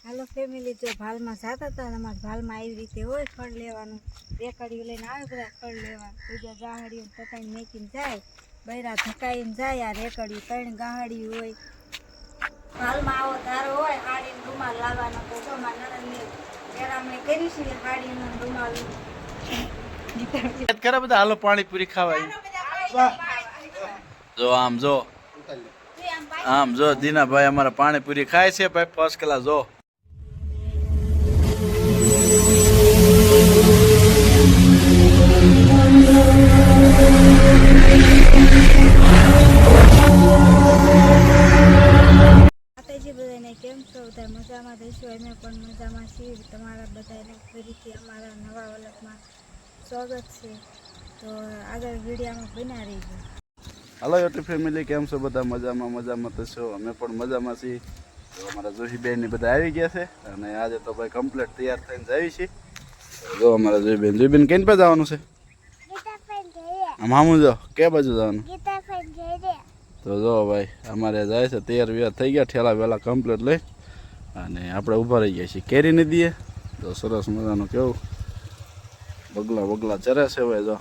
હાલો family, જો ભાલમાં જતા હતા ને અમારા ભાલમાં આવી રીતે હોય ફળ લેવાનું. રેકડીઓ લઈને આવે બધા ફળ લેવા. બીજા ગાહડીઓ પકાઈને મેકીને જાય, બૈરા ધકાઈને જાય. આ રેકડીઓ 3 ગાહડી હોય. ભાલમાં આવો ધારો હોય, હાડીને રૂમાલ લાવવાનો. તો જો મારા નણંદને પેરામણી કરી છે હાડીનો રૂમાલ. કરે બધા હાલો પાણીપુરી ખાવા. જો આમ જો દીનાભાઈ અમારા પાણીપુરી ખાય છે ભાઈ, ફર્સ્ટ ક્લાસ. જો બધાને કેમ છો? બધા મજામાં રહીશું. અમે પણ મજામાં છીએ. તમારા બધાને ફરીથી અમારા નવા વલકમાં સ્વાગત છે. તો આગળ વિડીયોમાં બના રહીશું. હાલો યુટ્યુબ ફેમિલી, કેમ છો બધા? મજામાં તો છો. અમે પણ મજામાં છીએ. તો અમારા જોહીબેન ને બધા આવી ગયા છે અને આજે તો ભાઈ કમ્પ્લીટ તૈયાર થઈને જાવી છીએ. જો અમારા જોહીબેન કઈ પાસે જવાનું છે? મામું જો કે બાજુ જવાનું? તો જો ભાઈ અમારે જાય છે, તૈયાર વિયાર થઈ ગયા, ઠેલા વેલા કમ્પ્લીટ લઈ અને આપણે ઊભા રહી ગયા છીએ કેરી ને દઈએ. તો સરસ મજાનું કેવું બગલા ચરે છે ભાઈ. જો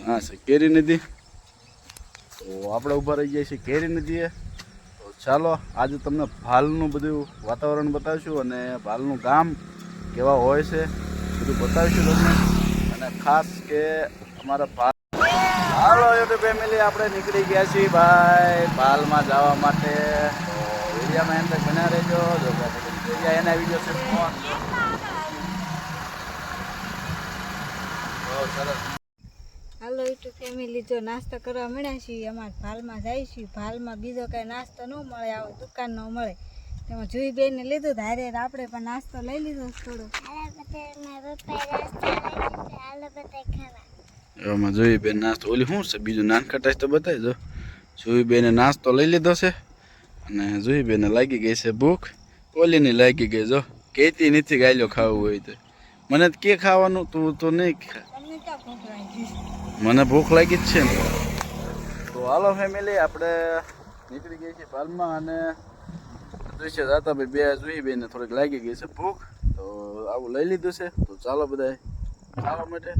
હા છે કેરી નથી, તો આપણે ઊભા રહી ગયા છીએ કેરી નથી. તો ચાલો આજે તમને ભાલનું બધું વાતાવરણ બતાવીશું અને ભાલનું ગામ કેવા હોય છે બધું બતાવીશું તમને. અને ખાસ કે અમારા ભાલ, હાલો યુટ્યુબ ફેમિલી, આપણે નીકળી ગયા છીએ ભાઈ ભાલમાં જવા માટે. તો વિડીયોમાં એમ તક બના રહેજો. જો એના વિડીયો છે ફોન. સરસ. હાલો યુટ્યુબ ફેમિલી, જો નાસ્તો કરવા મળ્યા છીએ. અમારે ભાલમાં જાય છીએ. ભાલમાં બીજો કાંઈ નાસ્તો ન મળે, આવો દુકાન ન મળે. તેમાં જોઈ બેનને લીધું ધારે, આપણે પણ નાસ્તો લઈ લીધો થોડો. એમાં જોઈ બેન નાસ્તો, ઓલી શું છે બીજું નાનખટાશ તો બતાવી દો. જોઈ બેને નાસ્તો લઈ લીધો છે અને જોઈ બેને લાગી ગઈ છે ભૂખ. ઓલીની લાગી ગઈ. જો કેતી નથી ગાયલો ખાવું હોય તો. મને કે ખાવાનું, તું તો નહીં ખા. મને ભૂખ લાગી જ છે ને. તો હાલો ફેમિલી, આપણે નીકળી ગઈ છીએ ભાલમાં અને જોઈશે જાતા ભાઈ બે જોઈ બેને થોડીક લાગી ગઈ છે ભૂખ. તો આવું લઈ લીધું છે. તો ચાલો બધા ખાવા માટે.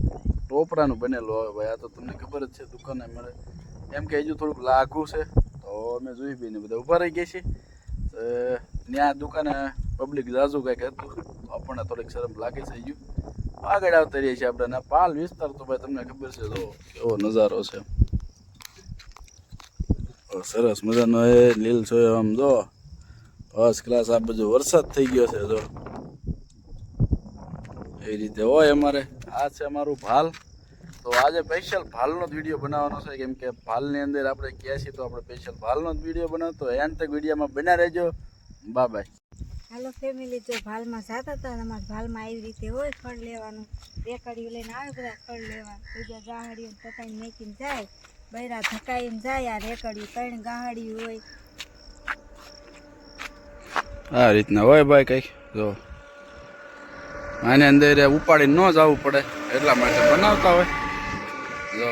ટોપરાનું બનેલું આવે ભાઈ, આ તો તમને ખબર જ છે દુકાને મળે. એમ કે હજુ થોડુંક લાઘું છે. તો અમે જોઈ બેને બધા ઊભા રહી ગયા છીએ. ત્યાં દુકાને પબ્લિક જાજુ કંઈક હતું, તો આપણને થોડીક શરમ લાગે છે. હજુ આગળ આવતા રહીએ છીએ આપણે. પાલ વિસ્તાર તો ભાઈ તમને ખબર છે, જો કેવો નજારો છે. સરસ મજાનો એ લીલ છો આમ જો ફર્સ્ટ ક્લાસ. આ બધું વરસાદ થઈ ગયો છે. જો એ રીતે હોય અમારે. આ છે અમારું ભાલ. તો આજે સ્પેશિયલ ભાલનો જ વિડીયો બનાવવાનો છે, કેમ કે ભાલની અંદર આપણે ક્યાં છીએ તો આપણે સ્પેશિયલ ભાલનો જ વિડીયો બનાવતો. એન તક વિડીયોમાં બના રહેજો. બાય. હાલો ફેમિલી, જો ભાલમાં જતા હતા ને અમારા ભાલમાં આવી રીતે હોય ફળ લેવાનું. રેકડીઓ લઈને આવે બધા ફળ લેવા. બીજા ગાહડીઓ પકાઈને મેકીને જાય, બૈરા ધકાઈને જાય. આ રેકડીઓ 3 ગાહડી હોય. આ રીતના હોય ભાઈ કઈક. જો આને અંદર ઉપાડીને ન જવું પડે એટલા માટે બનાવતા હોય. જો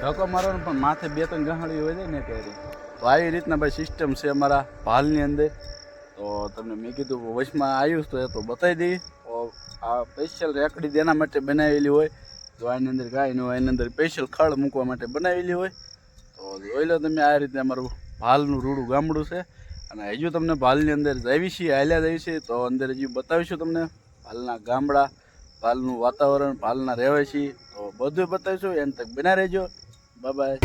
ધક્કો મારવાનો, પણ માથે 2-3 ગાહડી હોય ને ત્યારે. તો આવી રીતના ભાઈ સિસ્ટમ છે અમારા ભાલની અંદર. તો તમને મેં કીધું વચમાં આવ્યું તો એ તો બતાવી દઈએ. તો આ સ્પેશિયલ રેકડી તેના માટે બનાવેલી હોય. જો આની અંદર ગાય ન હોય, એની અંદર સ્પેશિયલ ખડ મૂકવા માટે બનાવેલી હોય. તો જોઈ લો તમે, આ રીતે અમારું ભાલનું રૂડું ગામડું છે. અને હજુ તમને ભાલની અંદર જાવી છીએ, હાલ્યા જાવી છે. તો અંદર હજુ બતાવીશું તમને ભાલના ગામડા, ભાલનું વાતાવરણ, ભાલના રહેવાસી. તો બધું બતાવીશું. એમ તક બના રહેજો. બાય.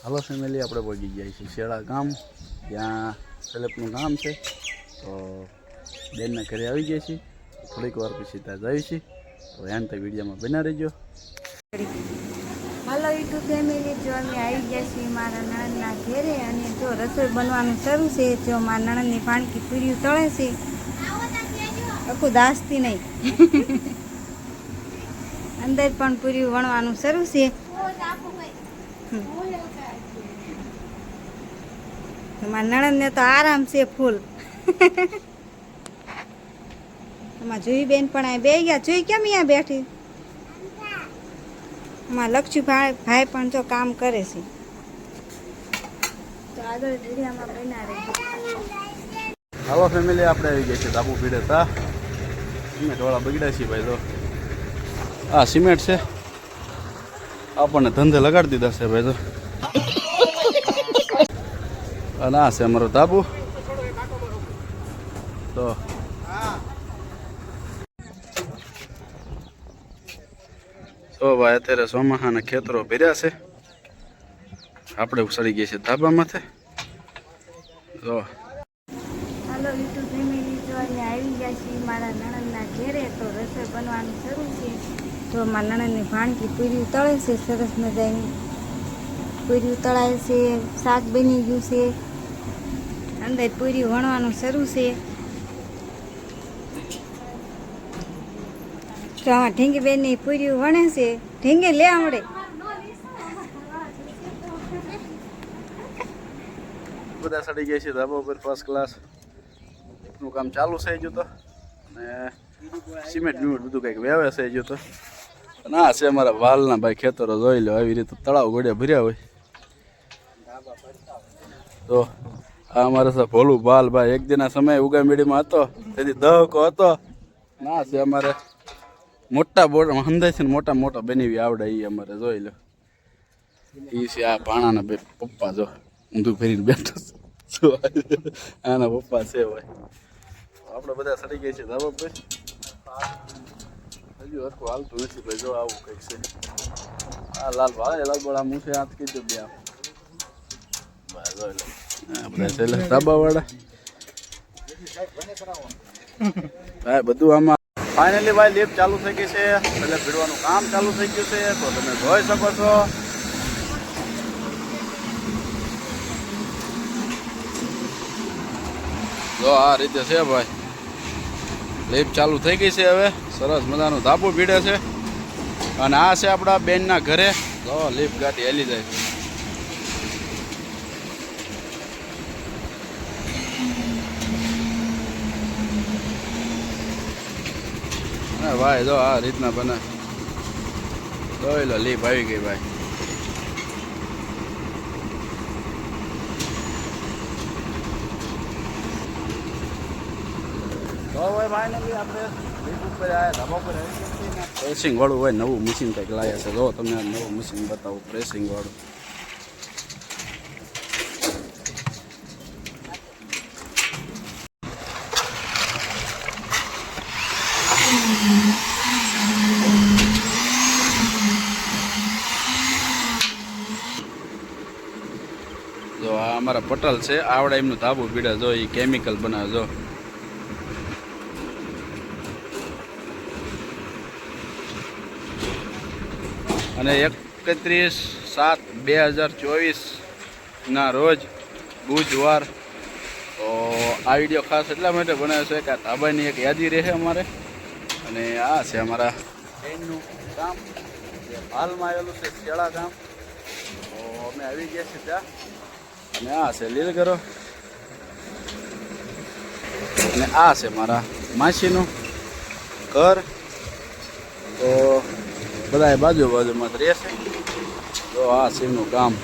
હાલો ફેમિલી, આપણે પહોંચી ગયા છીએ શેળા ગામ. ત્યાં સેલેપનું ગામ છે, તો બેનના ઘરે આવી ગયા છીએ. થોડીક વાર પછી ત્યાં જઈએ છીએ, તો એન તો વિડીયોમાં બના રહેજો. હાલો યુટ્યુબ ફેમિલી, જો અમે આવી ગયા છીએ મારા નણંદના ઘેરે, અને જો રસોઈ બનવાનું શરૂ છે. જો મારા નણંદની પાણકી પૂરીઓ તળે છે, આખું દાસતી નહીં. અંદર પણ પૂરીઓ વણવાનું શરૂ છે. મારા નણંદને તો આરામ છે ફૂલ. એમાં જુઈ બેન પણ અહીં બે ગયા. જુઈ કેમ અહીંયા બેઠી? એમાં લક્ષુ ભાઈ પણ જો કામ કરે છે. તો આગળ વિડીયોમાં બના રહી. હાલો ફેમિલી, આપણે આવી ગયા છીએ ધાબુ પીડે તા. સિમેન્ટ વાળા બગડ્યા છીએ ભાઈ. તો આ સિમેન્ટ છે, આપણને ધંધે લગાડી દીધા છે ભાઈ. તો અને આ છે અમારો ધાબુ. તો ભાઈ અત્યારે ચોમાસાના ખેતરો ભર્યા છે, આપણે ઉસળી ગયા છે ધાબામાંથી. તો હાલો યુટ્યુબ ફેમિલી, જો અહીંયા આવી ગયા છીએ મારા નણંદના ઘેરે. તો રસોઈ બનવાનું શરૂ છે. તો મારા નણંદની ભાણકી પૂરી તળે છે, સરસ મજાની પૂરી તળાય છે. શાક બની ગયું છે, અંદર પૂરી વણવાનું શરૂ છે. તો આમાં ઢીંગી બેનની પૂરી વણે છે. ઢીંગી લે આવડે. બધા સડી ગયા છે ધાબા ઉપર ફર્સ્ટ ક્લાસ. નું કામ ચાલુ થઈ ગયું તો, અને સિમેન્ટ બીમેન્ટ બધું કંઈક વેવે થઈ ગયું તો. અને આ છે અમારા વાલના ભાઈ ખેતરો. જોઈ લો, આવી રીતે તળાવ ગોળ્યા ભર્યા હોય. તો આ અમારે છે ભોલું બાલ ભાઈ. એક દિના સમય ઉગામેડીમાં હતો, તેથી દહકો હતો. ના છે અમારે મોટા બોર્ડ હંધાઈ ને મોટા મોટા બનાવી આવડે એ અમારે. જોઈ લો, એ છે આ ભાણાના બે પપ્પા. જો ઊંધું ફેરીને બેઠો છે, આના પપ્પા છે ભાઈ. આપણે બધા સડી ગયા છે ધાબા પર. હજુ હરખું હાલતું નથી ભાઈ. જો આવું કંઈક છે. આ લાલ ભાઈ લગભગ આ મુઠે હાથ કીધું બે ભાઈ. જોઈ લો, આપણે છે ધાબા વાળા ભાઈ. બધું આમાં ફાઇનલી ભાઈ લીપ ચાલુ થઈ ગઈ છે, એટલે ભીડવાનું કામ ચાલુ થઈ ગયું છે. તો તમે જોઈ શકો છો. જો આ રીતે છે ભાઈ, લીપ ચાલુ થઈ ગઈ છે. હવે સરસ મજાનું ધાબુ ભીડે છે. અને આ છે આપણા બેનના ઘરે. જો લીપ ગાડી હેલી જાય. ભાઈ જો આ રીતના બને. જોઈ લો, લીપ આવી ગઈ ભાઈ. તો ભાઈ ફાઇનલી આપણે લીપ ઉપર આવ્યા, ધાબા પર આવી ગયા. પ્રેસિંગ વાળું હોય, નવું મશીન કંઈક લાવ્યા છે. જો તમને નવું મશીન બતાવું, પ્રેસિંગ વાળું. જો આ અમારા પટલ છે, આવડે એમનું ધાબુ પીડા. જો એ કેમિકલ બનાવે. જો અને 31/7/2024 રોજ બુધવાર. તો આ વિડીયો ખાસ એટલા માટે બનાવ્યો છે કે આ ધાબાની એક યાદી રહે અમારે. અને આ છે અમારા બેનનું ગામ, જે હાલમાં આવેલું છે શેળા ગામ. તો અમે આવી ગયા છીએ ત્યાં. અને આ છે લીલગરો. અને આ છે મારા માસીનું ઘર. તો બધા બાજુમાં જ રહેશે. તો આ છે એમનું ગામ.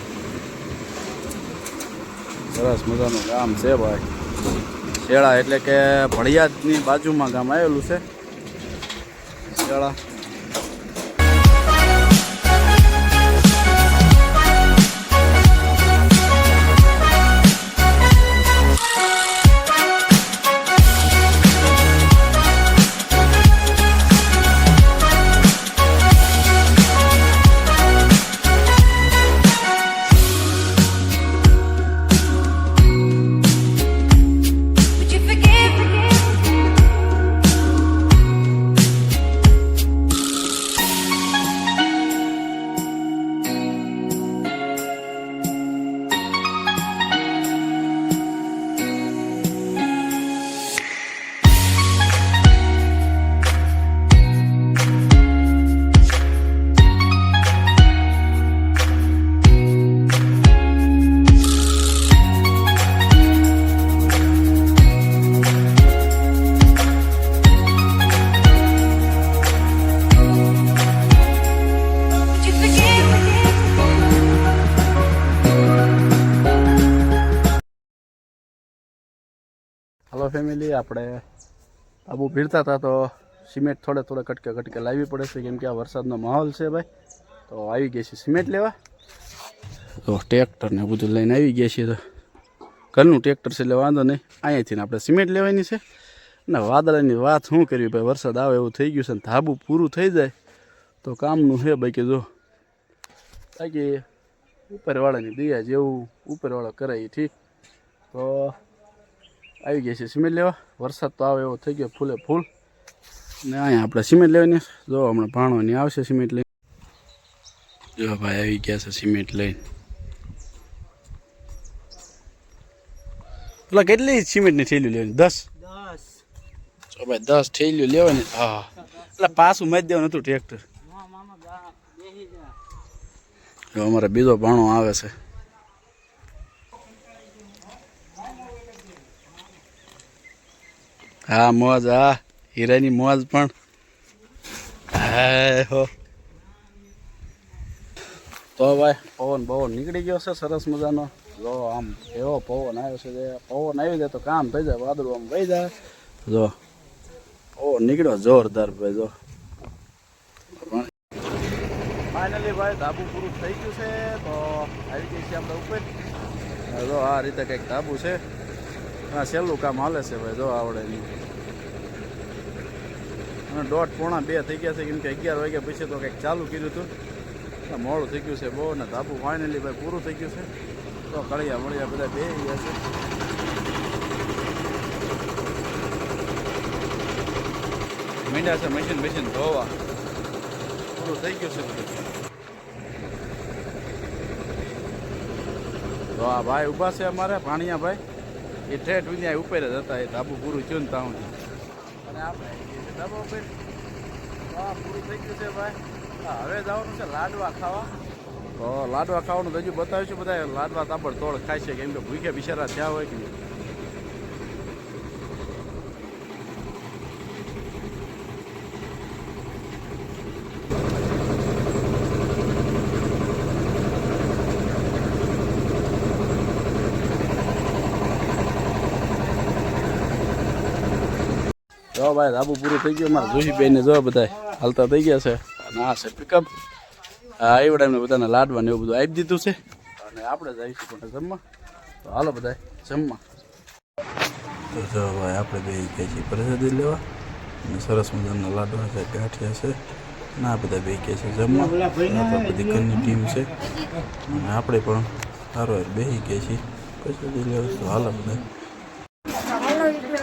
સરસ મજાનું ગામ છે ભાઈ. શેળા એટલે કે ભળિયાદની બાજુમાં ગામ આવેલું છે શેળા. ફેમિલી આપણે આબુ ભીડતા હતા તો સિમેન્ટ થોડે કટકે લાવવી પડે છે કેમ કે આ વરસાદનો માહોલ છે ભાઈ. તો આવી ગઈ છે સિમેન્ટ લેવા. તો ટ્રેક્ટર ને બધું લઈને આવી ગયા છીએ. તો ઘરનું ટ્રેક્ટર છે એટલે વાંધો નહીં. અહીંયાથી આપણે સિમેન્ટ લેવાની છે ને વાદળાની વાત શું કરવી ભાઈ. વરસાદ આવે એવું થઈ ગયું છે ને ધાબુ પૂરું થઈ જાય તો કામનું છે ભાઈ. કે જો બાકી ઉપરવાળાની દયા જેવું ઉપરવાળો કરે એ ઠીક. તો આવી ગયા છે સિમેન્ટ લેવા. વરસાદ તો આવે એવો થઈ ગયો ફૂલે ફૂલ. ને અહીંયા આપણે સિમેન્ટ લેવાની. જો હમણાં ભાણવાની આવશે સિમેન્ટ લઈને. જો ભાઈ આવી ગયા છે સિમેન્ટ લઈને. પેલા કેટલી સિમેન્ટની થેલીઓ લેવાની? 10. જો ભાઈ 10 થેલીઓ લેવાની. હા એટલે પાછું મત દેવાનું હતું ટ્રેક્ટર. જો અમારે બીજો ભાણો આવે છે. હા મોજ. હા હીરાની મોજ પણ. હા હો. તો ભાઈ પવન નીકળી ગયો છે સરસ મજાનો. જો આમ એવો પવન આવ્યો છે. પવન આવી જાય તો કામ થઈ જાય. વાદળું આમ વહી જાય. જો પવન નીકળ્યો જોરદાર ભાઈ. જો ફાઇનલી ભાઈ ધાબુ પૂરું થઈ ગયું છે. તો આવી ગઈ છે આપણે ઉપર. જો આ રીતે કંઈક ધાબુ છે. હા સહેલું કામ હાલે છે ભાઈ. જો આવડે નહીં. અને 1:30-2 થઈ ગયા છે કેમ કે 11 વાગ્યા પછી તો કંઈક ચાલુ કર્યું હતું. મોડું થઈ ગયું છે બહુ. ને ધાબુ ફાઇનલી ભાઈ પૂરું થઈ ગયું છે. તો કળિયા મળ્યા બધા બેસી ગયા છે. મીંડા છે મશીન ધોવા. પૂરું થઈ ગયું છે બધું. તો આ ભાઈ ઊભા છે અમારે ભાણિયા ભાઈ. એ ઠેઠ વિદ્યા ઉપર જ હતા. એ ધાબુ પૂરું થયું ને ત્યાં અને આપણે ધાબા ઉપર પૂરું થઈ ગયું છે ભાઈ. હવે જવાનું છે લાડવા ખાવા. તો લાડવા ખાવાનું હજુ બતાવીશું. બધા લાડવા તાબડતોડ ખાય છે કેમ કે ભૂખ્યા બિચારા થયા હોય કે જો ભાઈ ધાબુ પૂરું થઈ ગયું. મારા જોશીબેન જો બધા હાલતા થઈ ગયા છે. અને આ છે પિકઅપ. હા એવડા એમને બધાને લાડવા ને એવું બધું આપી દીધું છે. અને આપણે જ આવીશું પણ જમવા. તો હાલો બધા જમવા. તો જો ભાઈ આપણે બે ગયા છીએ પ્રસાદી લેવા. અને સરસ મજાના લાડવા છે, ગાંઠિયા છે. અને આ બધા બે ગયા છે જમવા. બધી ઘરની ટીમ છે. અને આપણે પણ સારો બેસી ગયા છીએ પ્રસાદી લેવા. તો હાલો બધા.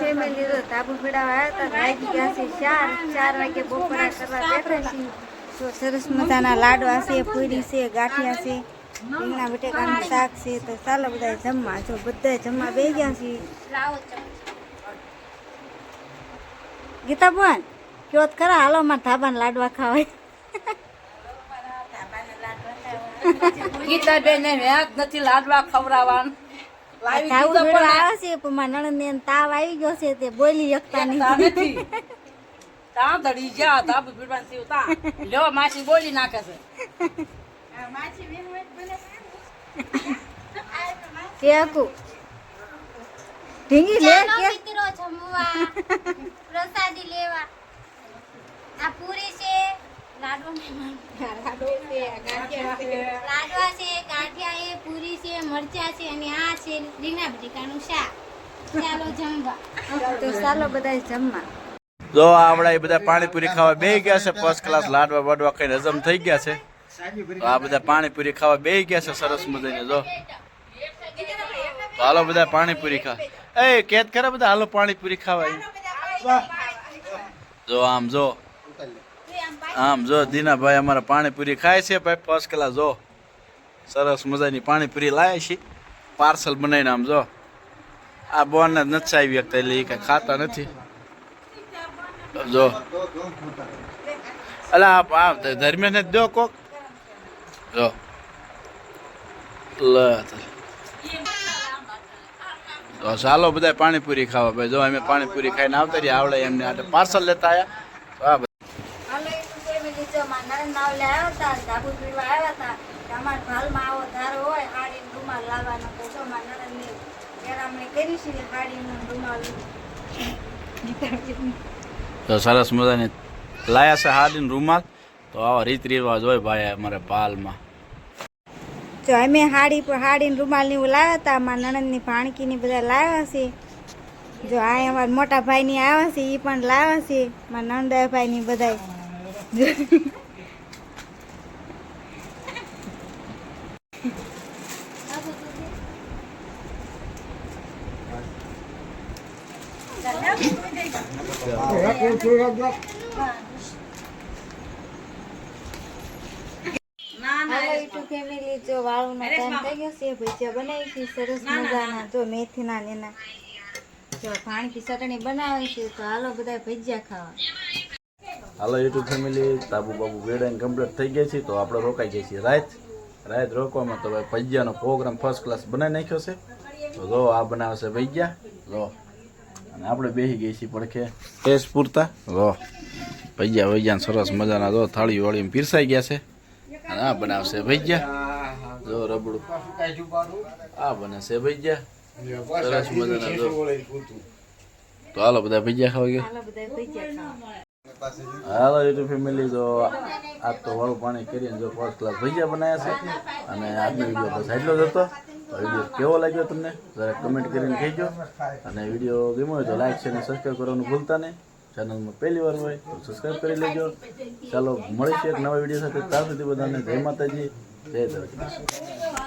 ફેમિલી તો ધાબુ પીડાવા આવ્યા હતા. વાગી ગયા છે 4 વાગે બપોરા કરવા બેઠા છીએ. તો સરસ મજાના લાડવા છે, પૂરી છે, ગાંઠિયા છે, રીંગણા બટેકાનું શાક છે. તો ચાલો બધા જમવા. જો બધા જમવા બેસી ગયા છીએ. ગીતા બોન કયો જ ખરા હાલો મારા ધાબાના લાડવા ખાવાય. ગીતા બેન નથી લાડવા ખવડાવવાનું. ધાબુ પીડવા આવે છે પણ મારા નણંદને તાવ આવી ગયો છે તે બોલી શકતા નથી. તા દડી જા ધાબુ પીડવાનું થયું તા લ્યો માસી બોલી નાખે છે. કેકુ ઢીંગી લે કે મિત્રો જમવા પ્રસાદી લેવા. આ પૂરી છે, લાડવા છે, ગાંઠિયા છે, પૂરી છે, મરચા છે અને આ છે રીંગણા બટેકાનું શાક. ચાલો જમવા. તો ચાલો બધા જમવા. જો આવડા એ બધા પાણીપુરી ખાવા બે ગયા છે. ફર્સ્ટ ક્લાસ લાડવા બાડવા કઈ હજમ થઈ ગયા છે. તો આ બધા પાણીપુરી ખાવા બે ગયા છે સરસ મજાની. જો તો હાલો બધા પાણીપુરી ખા. એ કેદ કરે બધા હાલો પાણીપુરી ખાવા. જો આમ જો દીનાભાઈ અમારા પાણીપુરી ખાય છે ભાઈ ફર્સ્ટ ક્લાસ. જો સરસ મજાની પાણીપુરી લાયા છે પાર્સલ બનાવીને. આમ જો આ બોન જ નથી આવી શકતા એટલે એ કઈ ખાતા નથી. જો અલા આ ધર્મેશ ને દો કોક. જો તો ચાલો બધા પાણીપુરી ખાવા ભાઈ. જો અમે પાણીપુરી ખાઈને આવતા રહ્યા. આવડે એમને આ પાર્સલ લેતા આવ્યા. તો આ ધાબુ પીડવા આવ્યા હતા. અમારા ભાલમાં આવો ધારો હોય હાડીનો રૂમાલ લાવવાનો. તો જો મારા નણંદને મેરામણી કરી છે હાડીનો રૂમાલ તો સરસ મજાની લાયા છે હાડીને રૂમાલ. તો આવા રીત રિવાજ હોય ભાઈ અમારે પાલમાં. જો અમે હાડીને રૂમાલ ને એવું લાવ્યા હતા. અમારા નણંદની ભાણકીની બધા લાવ્યા છે. જો આ અમારા મોટા ભાઈની આવ્યા છે, એ પણ લાવ્યા છે. મારા નણંદા ભાઈની બધા. હાલો યુટ્યુબ ફેમિલી, જો વાળુનો ટાઈમ થઈ ગયો છે. ભજીયા બનાવી છે સરસ મજાના. જો મેથીના ને એના જો ભાણકી ચટણી બનાવે છે. તો હાલો બધા ભજીયા ખાવા. હાલો યુટ્યુબ ફેમિલી, તાબુ બાબુ વેડાઈને કમ્પ્લીટ થઈ ગયા છે. તો આપણે રોકાઈ ગયા છીએ રાત રોકવામાં. તો ભાઈ ભજીયાનો પ્રોગ્રામ ફર્સ્ટ ક્લાસ બનાવી નાખ્યો છે. તો જો આ બનાવે છે ભજીયા જો, અને આપણે બેસી ગઈ છીએ પડખે ટેસ્ટ પૂરતા. જો ભજીયા સરસ મજાના જો થાળી વાળીમાં પીરસાઈ ગયા છે. અને આ બનાવશે ભજીયા જો રબડું. આ બને છે ભજીયા સરસ મજાના જો. તો હાલો બધા ભજીયા ખાવા ગયા. હાલો બધા ભજીયા ખાવા. હાલો યુટ્યુબ ફેમિલી, જો આજ તો વાળું પાણી કરીને જો ફર્સ્ટ ક્લાસ ભજીયા બનાવ્યા છે. અને આજનો વિડીયો બસ એટલો જ હતો. વિડીયો કેવો લાગ્યો તમને જરા કમેન્ટ કરીને કહેજો. અને વિડીયો ગમ્યો હોય તો લાઈક છે અને સબસ્ક્રાઈબ કરવાનું ભૂલતા નહીં. ચેનલમાં પહેલી વાર હોય તો સબસ્ક્રાઈબ કરી લેજો. ચાલો મળીશું એક નવા વિડીયો સાથે. ત્યાં સુધી બધાને જય માતાજી, જય દ્વારકાધીશ.